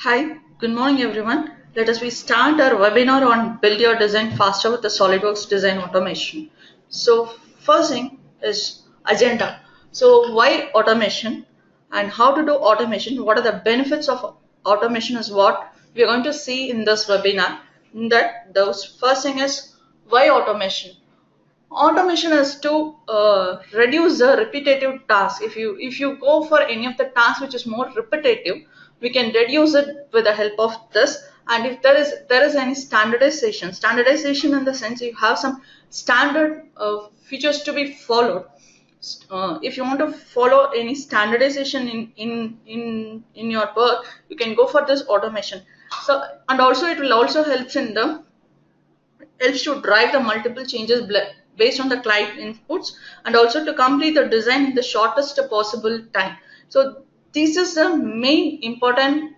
Hi, good morning everyone. Let us start our webinar on build your design faster with the SolidWorks design automation. So first thing is agenda. So why automation and how to do automation? What are the benefits of automation is what we are going to see in this webinar. That the first thing is why automation. Automation is to reduce the repetitive task. If you go for any of the tasks which is more repetitive, we can reduce it with the help of this. And if there is any standardization in the sense you have some standard features to be followed. If you want to follow any standardization in your work, you can go for this automation. So and also it will also helps to drive the multiple changes based on the client inputs and also to complete the design in the shortest possible time. So this is the main important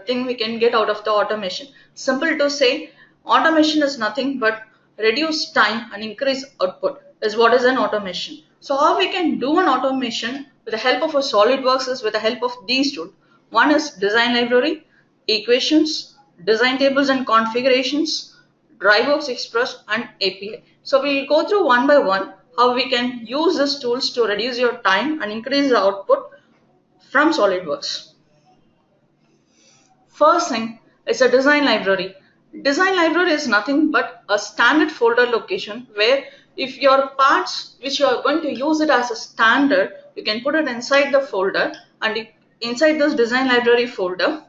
thing we can get out of the automation. Simple to say, automation is nothing but reduce time and increase output is what is an automation. So how we can do an automation with the help of a SolidWorks is with the help of these tools. One is design library, equations, design tables and configurations, DriveWorks Express and API. So we'll go through one by one how we can use these tools to reduce your time and increase the output from SolidWorks. First thing is a design library. Design library is nothing but a standard folder location where if your parts which you are going to use it as a standard, you can put it inside the folder and inside this design library folder,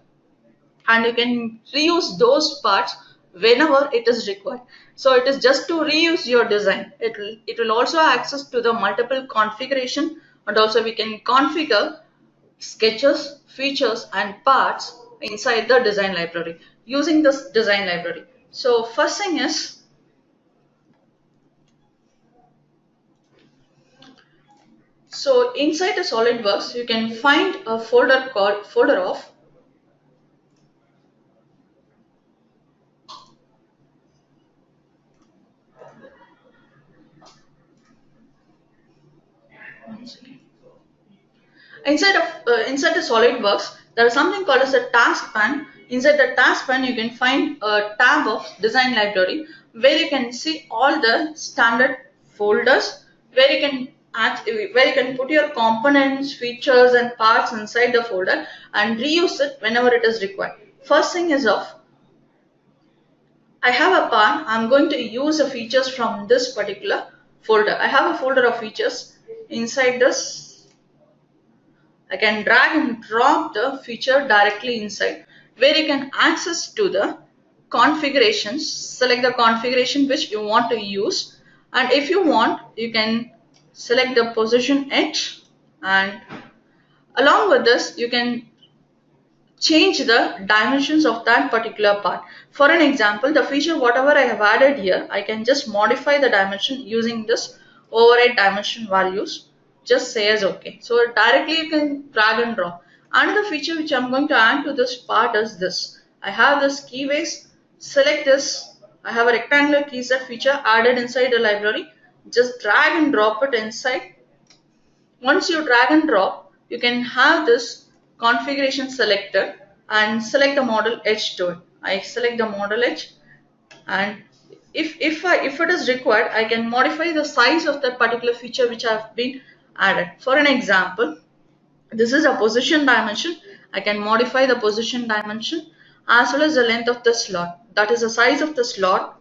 and you can reuse those parts whenever it is required. So it is just to reuse your design. It will also access to the multiple configuration, and also we can configure sketches, features and parts inside the design library using this design library. So first thing is, so inside the SolidWorks you can find a folder called folder of inside the SolidWorks, there is something called as a task pan. Inside the task pan, you can find a tab of design library where you can see all the standard folders where you can put your components, features, and parts inside the folder and reuse it whenever it is required. First thing is of I have a part. I'm going to use the features from this particular folder. I have a folder of features. Inside this, I can drag and drop the feature directly inside where you can access to the configurations, select the configuration which you want to use, and if you want you can select the position edge, and along with this you can change the dimensions of that particular part. For an example, the feature whatever I have added here, I can just modify the dimension using this override dimension values. Just say as OK. So directly you can drag and drop. Another feature which I'm going to add to this part is this. I have this keyways. Select this. I have a rectangular keyset feature added inside the library. Just drag and drop it inside. Once you drag and drop, you can have this configuration selected and select the model edge to it. I select the model edge, and if it is required, I can modify the size of that particular feature which have been added. For an example, this is a position dimension. I can modify the position dimension as well as the length of the slot. That is the size of the slot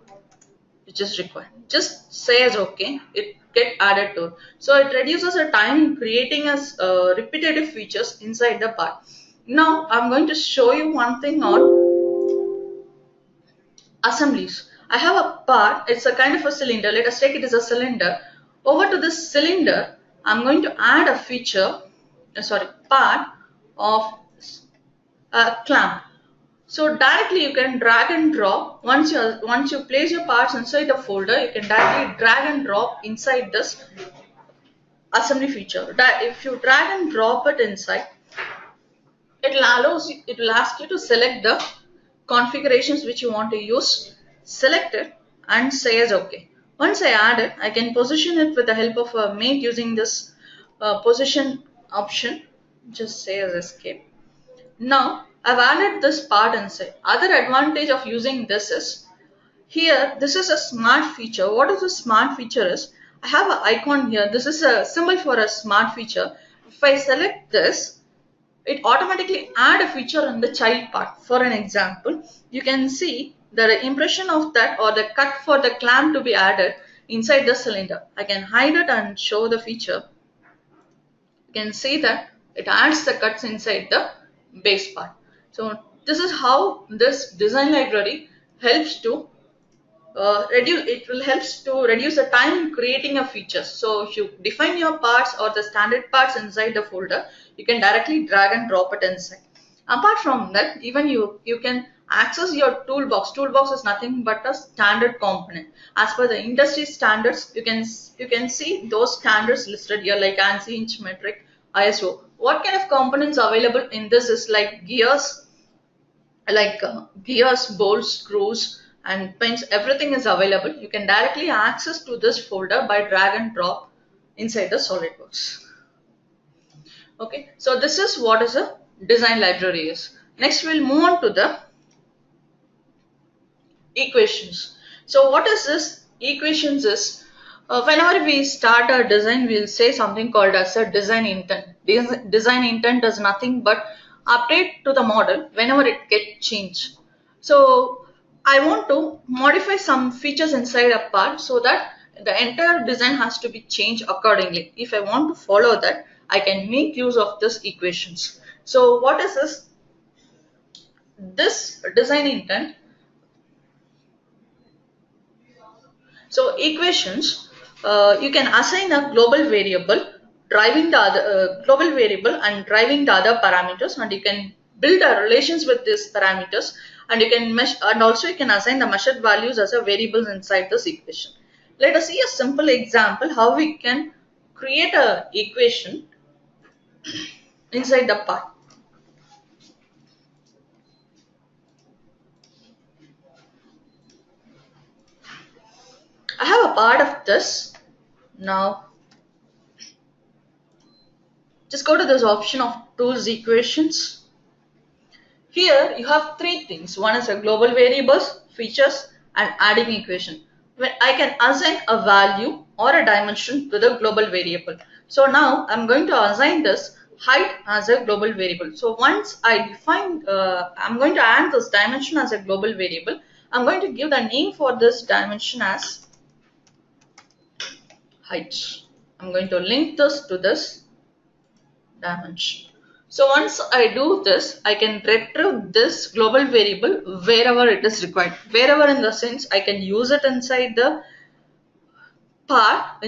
which is required. Just say as OK, it get added to it. So it reduces the time in creating as repetitive features inside the part. Now I'm going to show you one thing on assemblies. I have a part, it's a kind of a cylinder. Let us take it as a cylinder. Over to this cylinder, I'm going to add a feature, part of a clamp. So directly you can drag and drop. Once you place your parts inside the folder, you can directly drag and drop inside this assembly feature. If you drag and drop it inside, it will ask you to select the configurations which you want to use. Select it and say as OK. Once I add it, I can position it with the help of a mate using this position option. Just say as escape. Now I've added this part inside. Other advantage of using this is, here this is a smart feature. What is a smart feature is, I have an icon here. This is a symbol for a smart feature. If I select this, it automatically add a feature in the child part. For an example, you can see the impression of that or the cut for the clamp to be added inside the cylinder. I can hide it and show the feature. You can see that it adds the cuts inside the base part. So this is how this design library helps to helps to reduce the time in creating a feature. So if you define your parts or the standard parts inside the folder, you can directly drag and drop it inside. Apart from that, even you can access your toolbox. Toolbox is nothing but a standard component. As per the industry standards, you can see those standards listed here, like ANSI, inch, metric, ISO. What kind of components available in this is like gears, bolts, screws, and pins. Everything is available. You can directly access to this folder by drag and drop inside the SolidWorks. Okay, so this is what is a design library is. Next, we'll move on to the equations. So what is this? Equations is, whenever we start a design, we'll say something called as a design intent. Design intent is nothing but update to the model whenever it gets changed. So I want to modify some features inside a part so that the entire design has to be changed accordingly. If I want to follow that, I can make use of this equations. So what is this? This design intent. So equations, you can assign a global variable driving the other global variable and driving the other parameters, and you can build a relations with these parameters, and you can mesh, and also you can assign the measured values as a variables inside this equation. Let us see a simple example how we can create a equation inside the part. I have a part of this. Now just go to this option of tools, equations. Here you have three things. One is a global variables, features, and adding equation. When I can assign a value or a dimension to the global variable. So now I'm going to assign this height as a global variable. So once I define, I'm going to add this dimension as a global variable. I'm going to give the name for this dimension as height. I'm going to link this to this dimension. So once I do this, I can retrieve this global variable wherever it is required. Wherever in the sense, I can use it inside the part,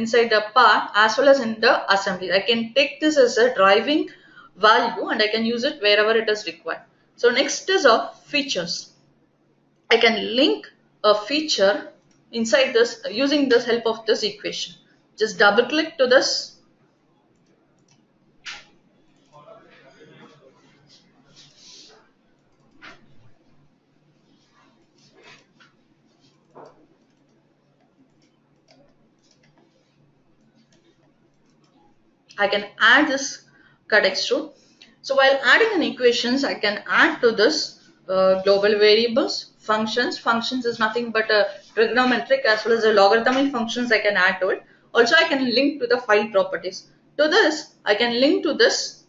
as well as in the assembly. I can take this as a driving value and I can use it wherever it is required. So next is of features. I can link a feature inside this using the help of this equation. Just double click to this. I can add this cut extrude. So while adding an equations, I can add to this global variables, functions. Functions is nothing but a trigonometric as well as a logarithmic functions I can add to it. Also, I can link to the file properties. To this, I can link to this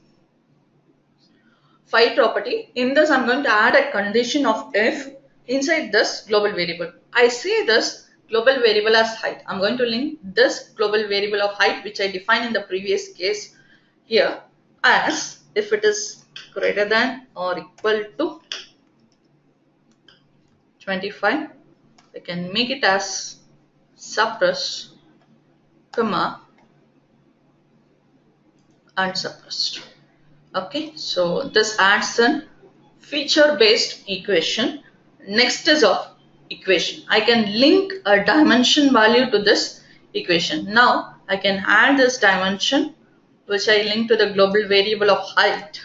file property. In this, I'm going to add a condition of if inside this global variable. I see this global variable as height. I'm going to link this global variable of height, which I defined in the previous case here, as if it is greater than or equal to 25. I can make it as suppressed, comma, unsuppressed. Okay, so this adds a feature based equation. Next is of equation. I can link a dimension value to this equation. Now I can add this dimension which I link to the global variable of height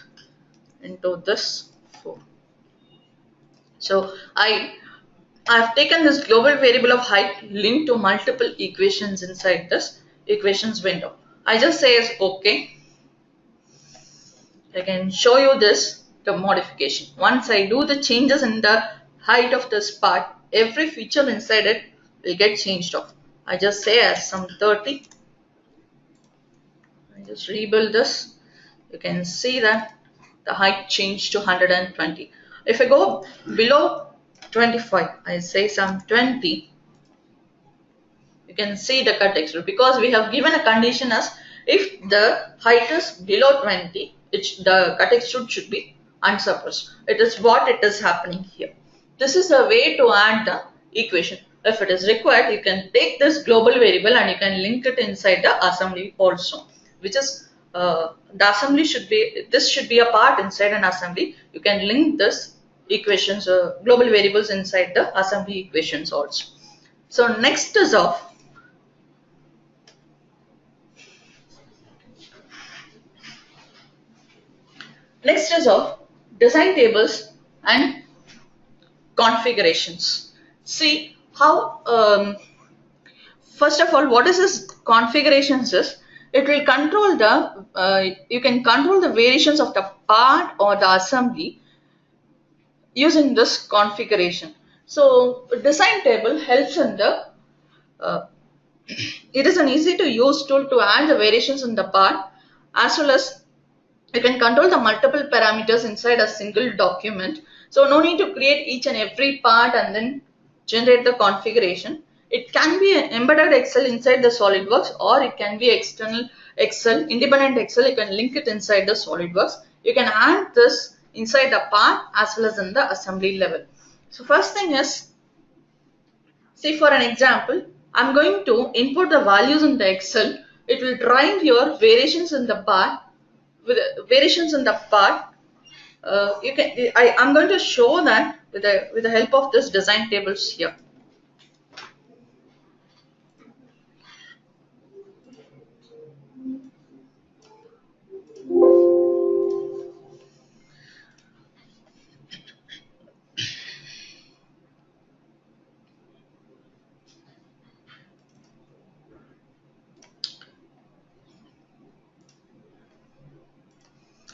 into this 4. So I've taken this global variable of height linked to multiple equations inside this equations window. I just say as OK. I can show you this. the modification. Once I do the changes in the height of this part, every feature inside it will get changed off. I just say as some 30. I just rebuild this. You can see that the height changed to 120. If I go below 25, I say some 20. You can see the cut extrude, because we have given a condition as if the height is below 20, the cut extrude should be unsuppressed. It is what it is happening here. This is a way to add the equation. If it is required, you can take this global variable and you can link it inside the assembly also, which is the assembly should be, this should be a part inside an assembly. You can link this equations, global variables inside the assembly equations also. So next is of design tables and configurations. See how, first of all, what is this configurations is, it will control the, you can control the variations of the part or the assembly using this configuration. So design table helps in the, it is an easy to use tool to add the variations in the part, as well as you can control the multiple parameters inside a single document. So no need to create each and every part and then generate the configuration. It can be an embedded Excel inside the SolidWorks, or it can be external Excel, independent Excel. You can link it inside the SolidWorks. You can add this inside the part as well as in the assembly level. So first thing is, see, for an example, I'm going to input the values in the Excel. It will drive your variations in the part. With variations in the part, I'm going to show that with the help of this design tables here.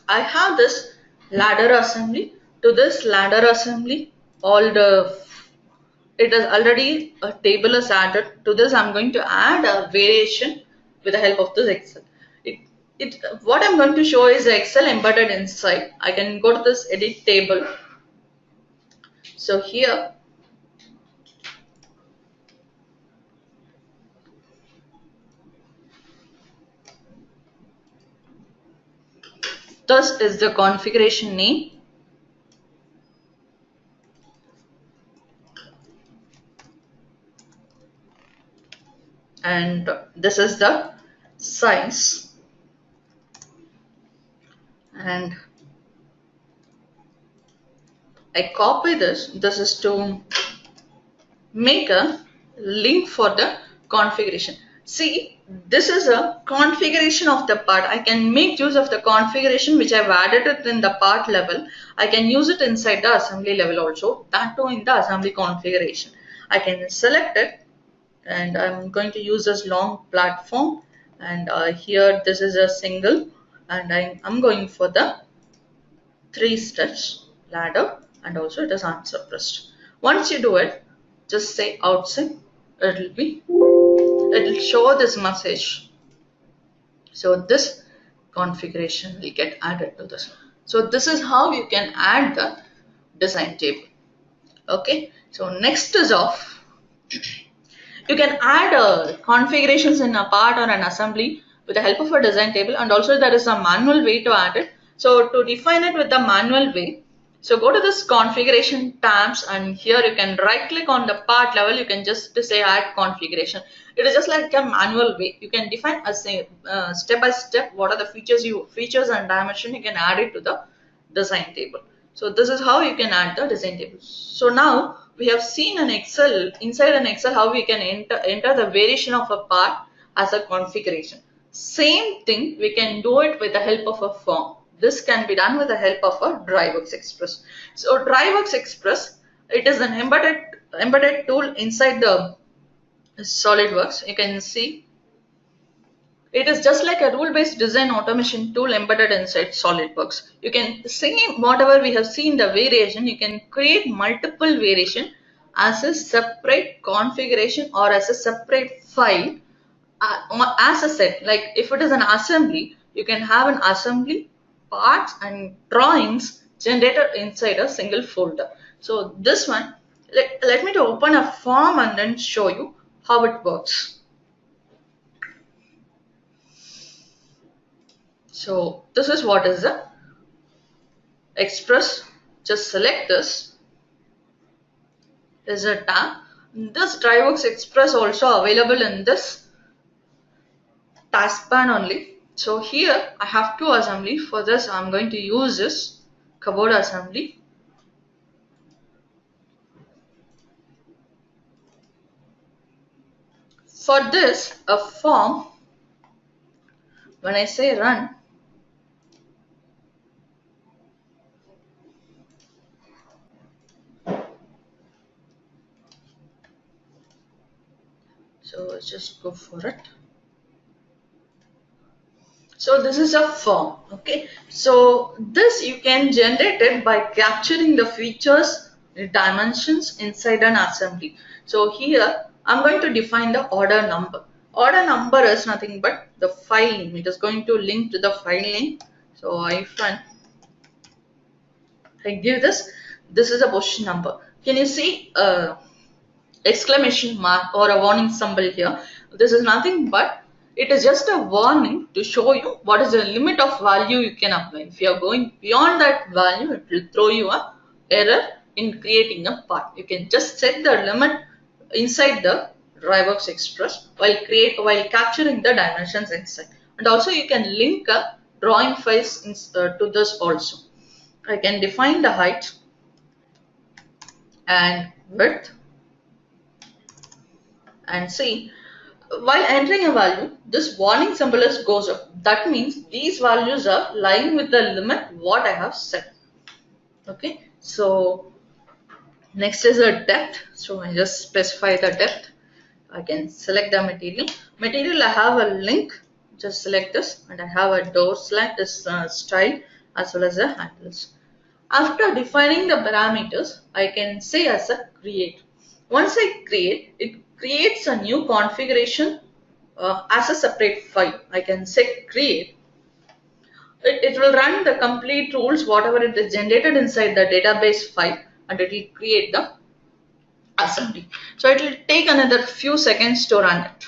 I have this ladder assembly. To this ladder assembly, it is already a table is added. To this, I'm going to add a variation with the help of this Excel. What I'm going to show is the Excel embedded inside. I can go to this edit table. So here, this is the configuration name. And this is the size. And I copy this. This is to make a link for the configuration. See, this is a configuration of the part. I can make use of the configuration which I've added it in the part level. I can use it inside the assembly level also, that too in the assembly configuration. I can select it, and I'm going to use this long platform, and here this is a single, and I'm going for the 3 steps ladder, and also it is unsuppressed. Once you do it, just say outside, it will show this message. So this configuration will get added to this. So this is how you can add the design table. Okay, so next is off. You can add configurations in a part or an assembly with the help of a design table, and also there is a manual way to add it. So to define it with the manual way, so go to this configuration tabs, and here you can right click on the part level. You can just say add configuration. It is just like a manual way. You can define a step by step what are the features and dimension. You can add it to the design table. So this is how you can add the design table. So now we have seen an Excel, inside an Excel, how we can enter the variation of a part as a configuration. Same thing we can do it with the help of a form. This can be done with the help of a DriveWorks Express. So DriveWorks Express, it is an embedded tool inside the SolidWorks. You can see It is just like a rule-based design automation tool embedded inside SolidWorks. You can see whatever we have seen the variation, you can create multiple variation as a separate configuration or as a separate file as a set. Like if it is an assembly, you can have an assembly, parts and drawings generated inside a single folder. So this one, let me to open a form and then show you how it works. So this is what is the Express. Just select this. There's a tab. This DriveWorks Express also available in this taskpan only. So here I have two assembly. For this I'm going to use this cupboard assembly. For this, a form, when I say run, so let's just go for it. So this is a form, okay. So this you can generate it by capturing the features, the dimensions inside an assembly. So here I'm going to define the order number. Order number is nothing but the file name. It is going to link to the file name. So I give this. This is a position number. Can you see exclamation mark or a warning symbol here? This is nothing but it is just a warning to show you what is the limit of value you can apply. If you are going beyond that value, it will throw you a error in creating a part. You can just set the limit inside the DriveWorks Express while capturing the dimensions inside. And also you can link a drawing files to this also. I can define the height and width, and see, while entering a value, this warning symbol goes up. That means these values are lying with the limit what I have set. Okay, so next is the depth. So I just specify the depth. I can select the material. Material, I have a link. Just select this, and I have a door select this style as well as the handles. After defining the parameters, I can say as a create. Once I create, it creates a new configuration as a separate file. I can say create. It will run the complete rules, whatever it is generated inside the database file, and it will create the assembly. So it will take another few seconds to run it.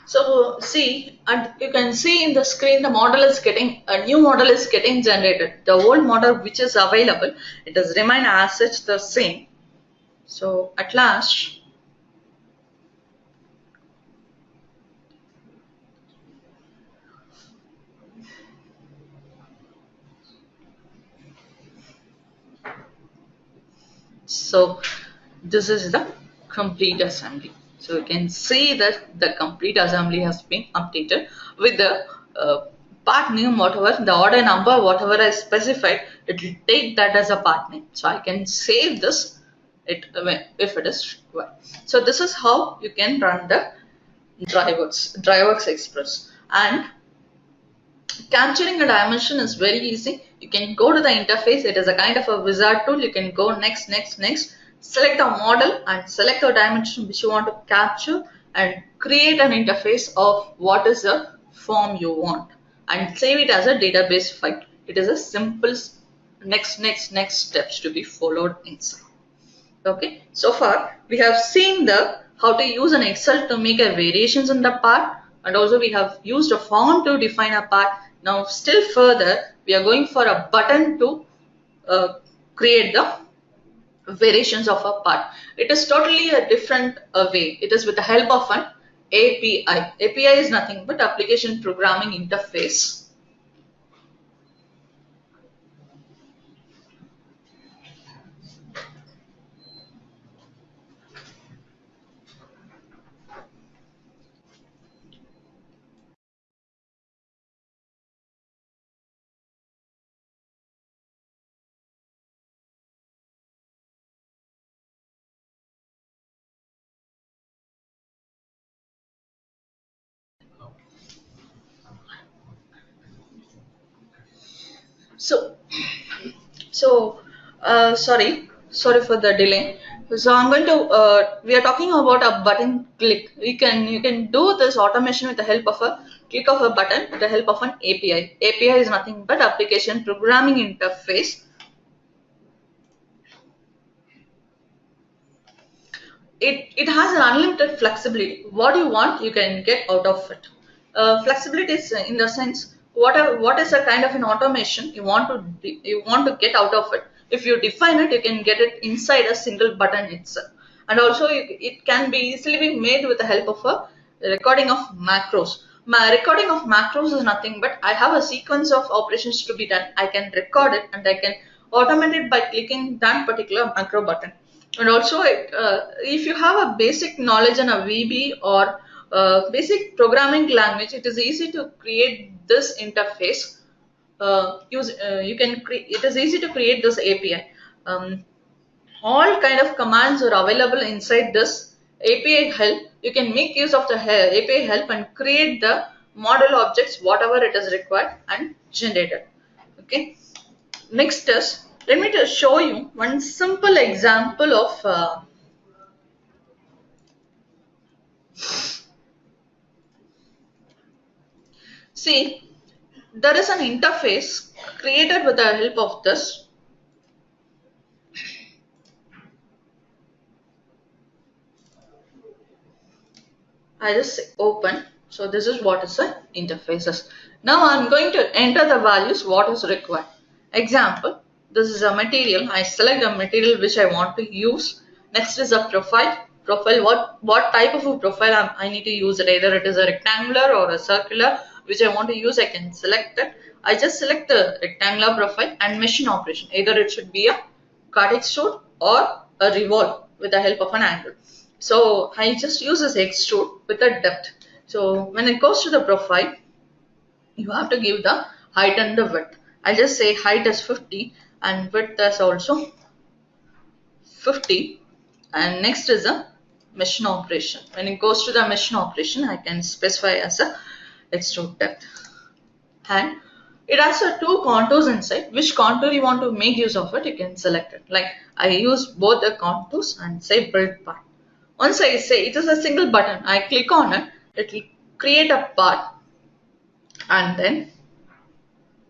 So see, and you can see in the screen the model is getting, a new model is getting generated. The old model which is available, it has remained as such the same. So at last, so this is the complete assembly. So you can see that the complete assembly has been updated with the part name, whatever the order number, whatever I specified, it will take that as a part name. So I can save this if it is required. So this is how you can run the DriveWorks Express. And capturing a dimension is very easy. You can go to the interface. It is a kind of a wizard tool. You can go next, select a model and select a dimension which you want to capture and create an interface of what is the form you want and save it as a database file. It is a simple next steps to be followed inside. Okay, so far we have seen the how to use an Excel to make a variations in the part, and also we have used a form to define a part. Now still further we are going for a button to create the variations of a part. It is totally a different way. It is with the help of an API. API is nothing but application programming interface. So sorry for the delay. So I'm going to we are talking about a button click. You can do this automation with the help of a click of a button with the help of an API. API is nothing but application programming interface. It has an unlimited flexibility. What you want, you can get out of it. Flexibility is in the sense what is the kind of an automation you want to get out of it. If you define it, you can get it inside a single button itself, and also it can be easily be made with the help of a recording of macros. My recording of macros is nothing but I have a sequence of operations to be done. I can record it and I can automate it by clicking that particular macro button. And also, if you have a basic knowledge in a VB or basic programming language, it is easy to create this interface. It is easy to create this API. All kind of commands are available inside this API help. You can make use of the API help and create the model objects, whatever it is required, and generate it. Okay. Next is, let me just show you one simple example of see, there is an interface created with the help of this. I just say open. So this is what is the interfaces. Now I'm going to enter the values what is required. Example, this is a material. I select a material which I want to use. Next is a profile. Profile, what type of a profile I need to use it. Either it is a rectangular or a circular which I want to use. I can select it. I just select the rectangular profile and machine operation. Either it should be a cut extrude or a revolve with the help of an angle. So I just use this extrude with a depth. So when it goes to the profile, you have to give the height and the width. I'll just say height is 50 and width is also 50. And next is a machine operation. When it goes to the machine operation, I can specify as a extrude depth. And it has two contours inside. Which contour you want to make use of it, you can select it. Like I use both the contours and say build part. Once I say it is a single button, I click on it, it will create a part. And then,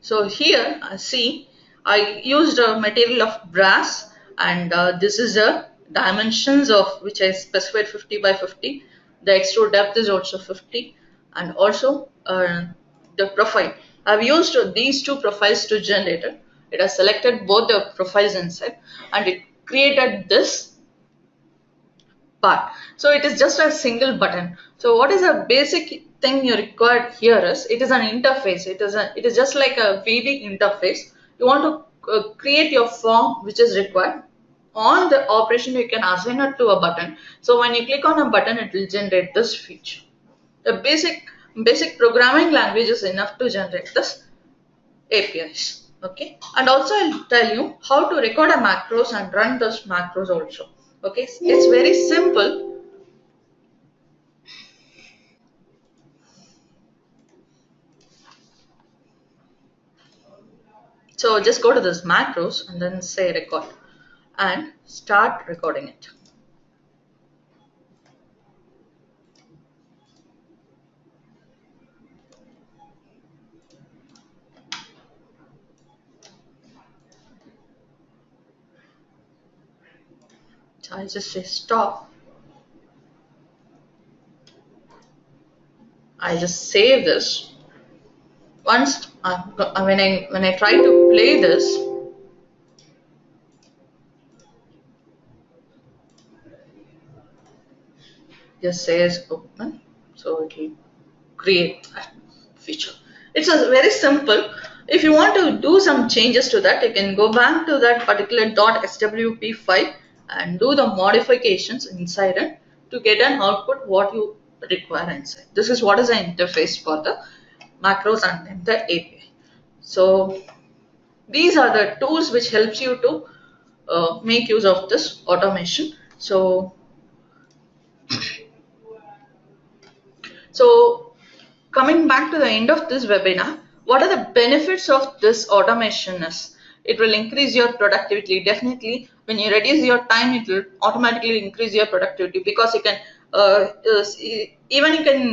so here see, I used a material of brass, and this is the dimensions of which I specified 50 by 50. The extrude depth is also 50, and also the profile. I've used these two profiles to generate it. It has selected both the profiles inside and it created this part. So it is just a single button. So what is a basic thing you require here is, it is an interface. It is just like a VB interface. You want to create your form which is required. On the operation you can assign it to a button. So when you click on a button, it will generate this feature. The basic programming language is enough to generate this APIs. Okay, and also I'll tell you how to record a macros and run those macros also. Okay, it's very simple. So just go to this macros and then say record and start recording it. So I just say stop. I just save this. Once when I try to play this, just says open, so it will create that feature. It's a very simple. If you want to do some changes to that, you can go back to that particular .swp file and do the modifications inside it to get an output what you require inside. This is what is the interface for the macros and then the API. So these are the tools which helps you to make use of this automation. So coming back to the end of this webinar, What are the benefits of this automation is? It will increase your productivity. Definitely, when you reduce your time, it will automatically increase your productivity, because you can even you can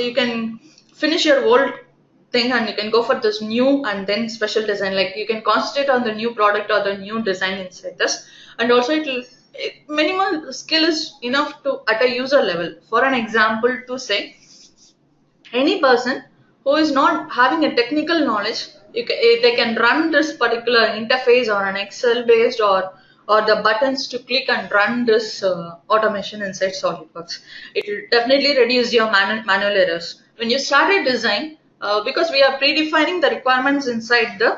you can finish your old thing and you can go for this new and then special design. Like you can concentrate on the new product or the new design inside this, and also minimal skill is enough to at a user level. For an example, to say any person who is not having a technical knowledge, they can run this particular interface or an Excel based or the buttons to click and run this automation inside SolidWorks. It will definitely reduce your manual errors. When you start a design, because we are predefining the requirements inside the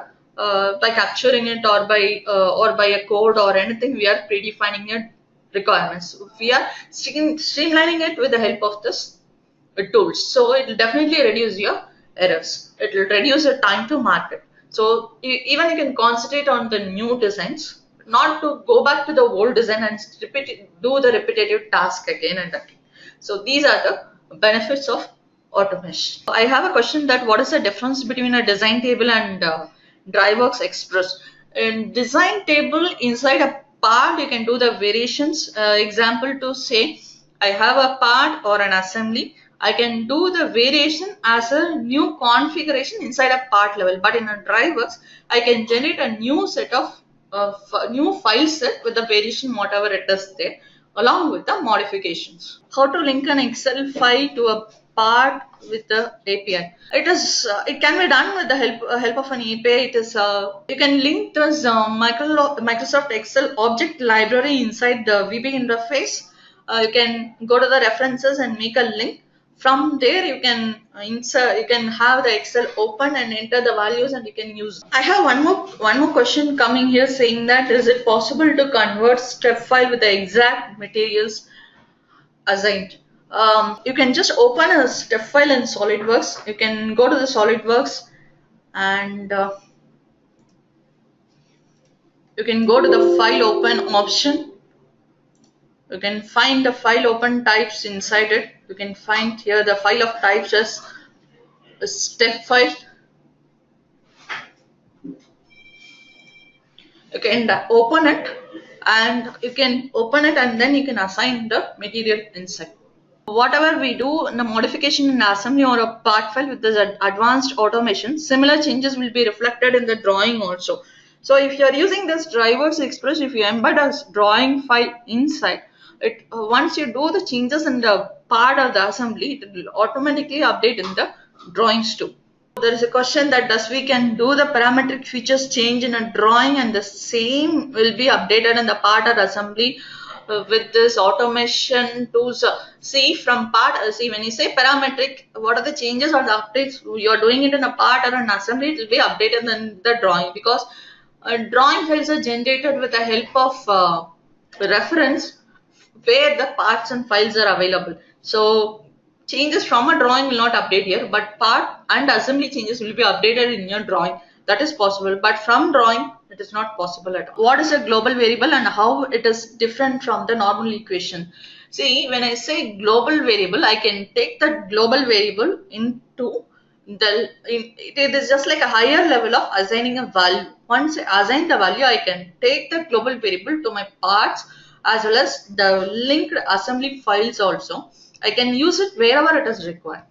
by capturing it or by a code or anything, we are predefining it requirements. We are streamlining it with the help of this tools. So it will definitely reduce your errors. It will reduce the time to market. So even you can concentrate on the new designs, not to go back to the old design and do the repetitive task again and again. So these are the benefits of automation. I have a question that what is the difference between a design table and DriveWorks Express? In design table, inside a part you can do the variations. Example, to say I have a part or an assembly, I can do the variation as a new configuration inside a part level. But in a DriveWorks, I can generate a new set of new file set with the variation whatever it is there, along with the modifications. How to link an Excel file to a part with the API? It can be done with the help of an API. It is you can link this Microsoft Excel object library inside the VB interface. You can go to the references and make a link. From there you can insert, you can have the Excel open and enter the values and you can use. I have one more question coming here, saying that is it possible to convert step file with the exact materials assigned? You can just open a step file in SolidWorks. You can go to the SolidWorks and you can go to the file open option. You can find the file open types inside it. You can find here the file of types as a step file. You can open it and then you can assign the material inside. Whatever we do in the modification in assembly or a part file with this advanced automation, similar changes will be reflected in the drawing also. So if you are using this DriveWorks Express, if you embed a drawing file inside it, once you do the changes in the part of the assembly, it will automatically update in the drawings too. There is a question that we can do the parametric features change in a drawing and the same will be updated in the part or assembly with this automation tools. See when you say parametric, what are the changes or the updates you are doing it in a part or an assembly, it will be updated in the drawing, because drawing files are generated with the help of reference where the parts and files are available. So changes from a drawing will not update here, but part and assembly changes will be updated in your drawing. That is possible, but from drawing it is not possible at all. What is a global variable and how it is different from the normal equation? See, when I say global variable, I can take the global variable into it is just like a higher level of assigning a value. Once I assign the value, I can take the global variable to my parts as well as the linked assembly files also. I can use it wherever it is required.